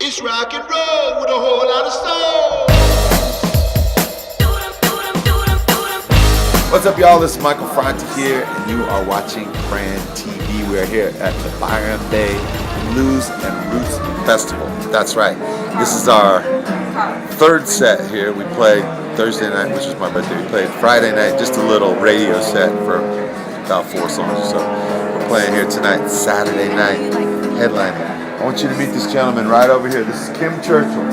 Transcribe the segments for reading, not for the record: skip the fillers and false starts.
It's rock and roll with a whole lot of soul. What's up, y'all? This is Michael Franti here, and you are watching FrantiV. We are here at the Byron Bay Blues and Roots Festival. That's right. This is our third set here. We played Thursday night, which was my birthday. We played Friday night, just a little radio set for about 4 songs or so. We're playing here tonight, Saturday night, headlining. I want you to meet this gentleman right over here. This is Kim Churchill.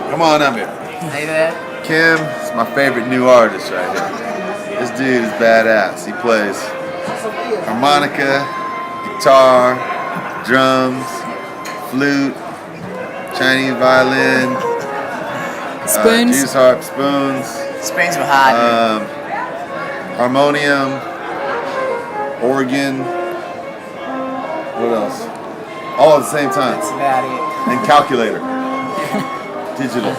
Come on up here. Hey there. Kim is my favorite new artist right here. This dude is badass. He plays harmonica, guitar, drums, flute, Chinese violin, Spoons. juice harp, spoons, Spoons were hard. harmonium, organ. What else? All at the same time. That's about it. And calculator. Digital.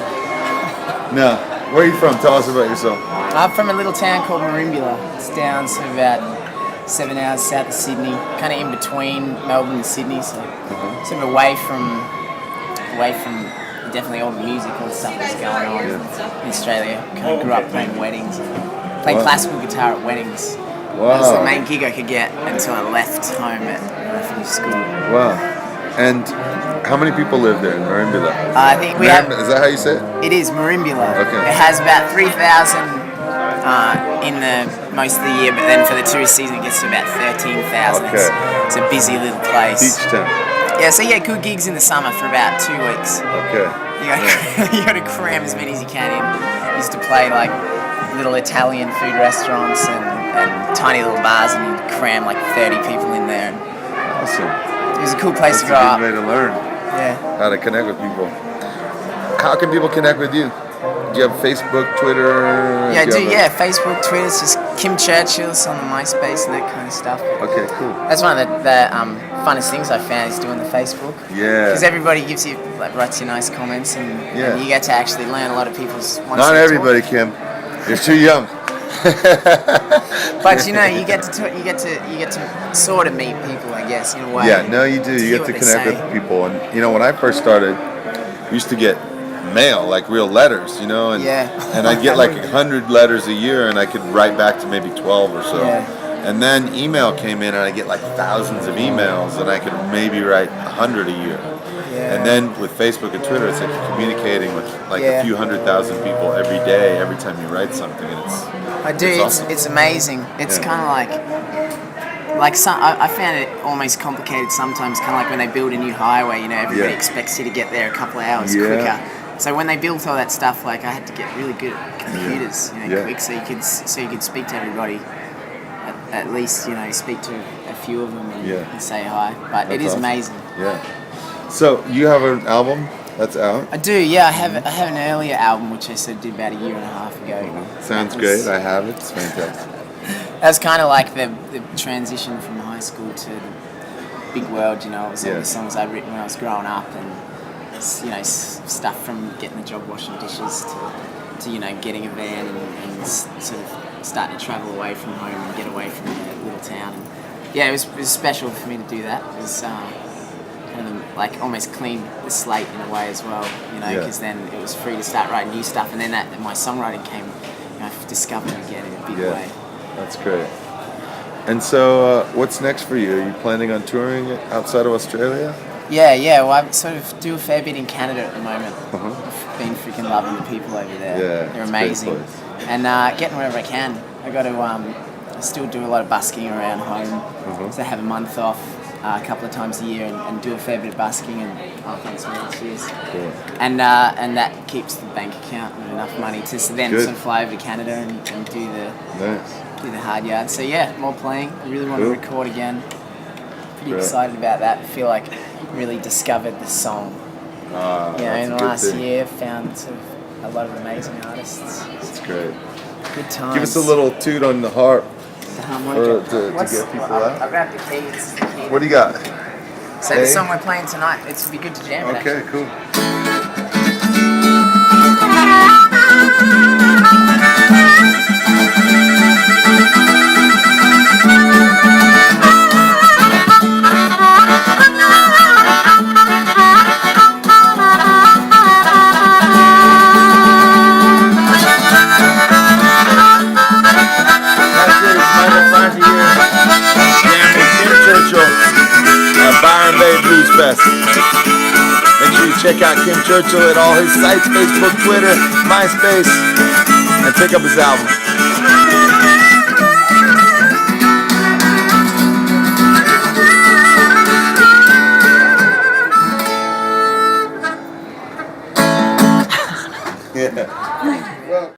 No. Where are you from? Tell us about yourself. I'm from a little town called Merimbula. It's down sort of about 7 hours south of Sydney, kind of in between Melbourne and Sydney, so sort of away from definitely all the music, all the stuff that's going on in Australia. Kind of grew up playing weddings, playing classical guitar at weddings. Wow. That was the main gig I could get until I left home when I finished school. Wow. And how many people live there in Merimbula? I think we have. Is that how you say it? It is Merimbula. Okay. It has about 3,000 in the most of the year, but then for the tourist season it gets to about 13,000. Okay. It's a busy little place. Beach town. Yeah, so you get good gigs in the summer for about 2 weeks. Okay. You got to cram as many as you can in. I used to play like little Italian food restaurants and tiny little bars, and you cram like 30 people in there. And Awesome. it was a cool place That's to grow a up. good way to learn Yeah. how to connect with people. How can people connect with you? Do you have Facebook, Twitter? Yeah, I do. Yeah, Facebook, Twitter. It's just Kim Churchill on the MySpace and that kind of stuff. Okay, cool. That's one of the funnest things I found is doing the Facebook. Yeah. Because everybody gives you, writes you nice comments, and you get to actually learn a lot of people's. Not everybody, Kim. You're too young. But you get to sort of meet people, I guess, in a way. Yeah, no, you do. You hear get to what they connect say. with people. And, when I first started, we used to get mail, like real letters, and and I'd get like 100 letters a year, and I could write back to maybe 12 or so. Yeah. And then email came in, and I get like thousands of emails, and I could maybe write 100 a year. Yeah. And then with Facebook and Twitter, it's like you're communicating with like a few 100,000 people every day, every time you write something, and it's awesome. It's amazing. It's kind of like some. I found it almost complicated sometimes. Kind of like when they build a new highway, everybody expects you to get there a couple of hours quicker. So when they built all that stuff, I had to get really good at computers, quick, so you could speak to everybody. At least speak to a few of them and say hi. But it is awesome. amazing. Yeah. So you have an album that's out? I do. Yeah, I have an earlier album which I did about a year and a half ago. Sounds great. I have it. It's fantastic. That was kind of like the transition from high school to the big world. It was all the songs I'd written when I was growing up, and stuff from getting a job washing dishes to getting a van and sort of starting to travel away from home and get away from the little town. And it was special for me to do that. It was kind of like almost clean the slate in a way as well, because then it was free to start writing new stuff, and then my songwriting came, I've discovered again in a big way. That's great. And so, what's next for you? Are you planning on touring outside of Australia? Yeah. Well, I sort of do a fair bit in Canada at the moment. I've been freaking loving the people over there. Yeah, they're it's a amazing. great place. And getting wherever I can. I got to. I still do a lot of busking around home. So I have a month off a couple of times a year and do a fair bit of busking. And thanks, man. Cheers. Cool. And that keeps the bank account with enough money to then sort of fly over to Canada and do the hard yards. So more playing. I really want to record again. Pretty excited about that. I feel like I really discovered the song. In the last year, found sort of a lot of amazing artists. That's great. Good times. Give us a little toot on the harp The harmonica. to get people out. I grabbed the keys. What do you got? So the song we're playing tonight, it would be good to jam it. Okay, cool. Fest. Make sure you check out Kim Churchill at all his sites, Facebook, Twitter, MySpace, and pick up his album. Yeah.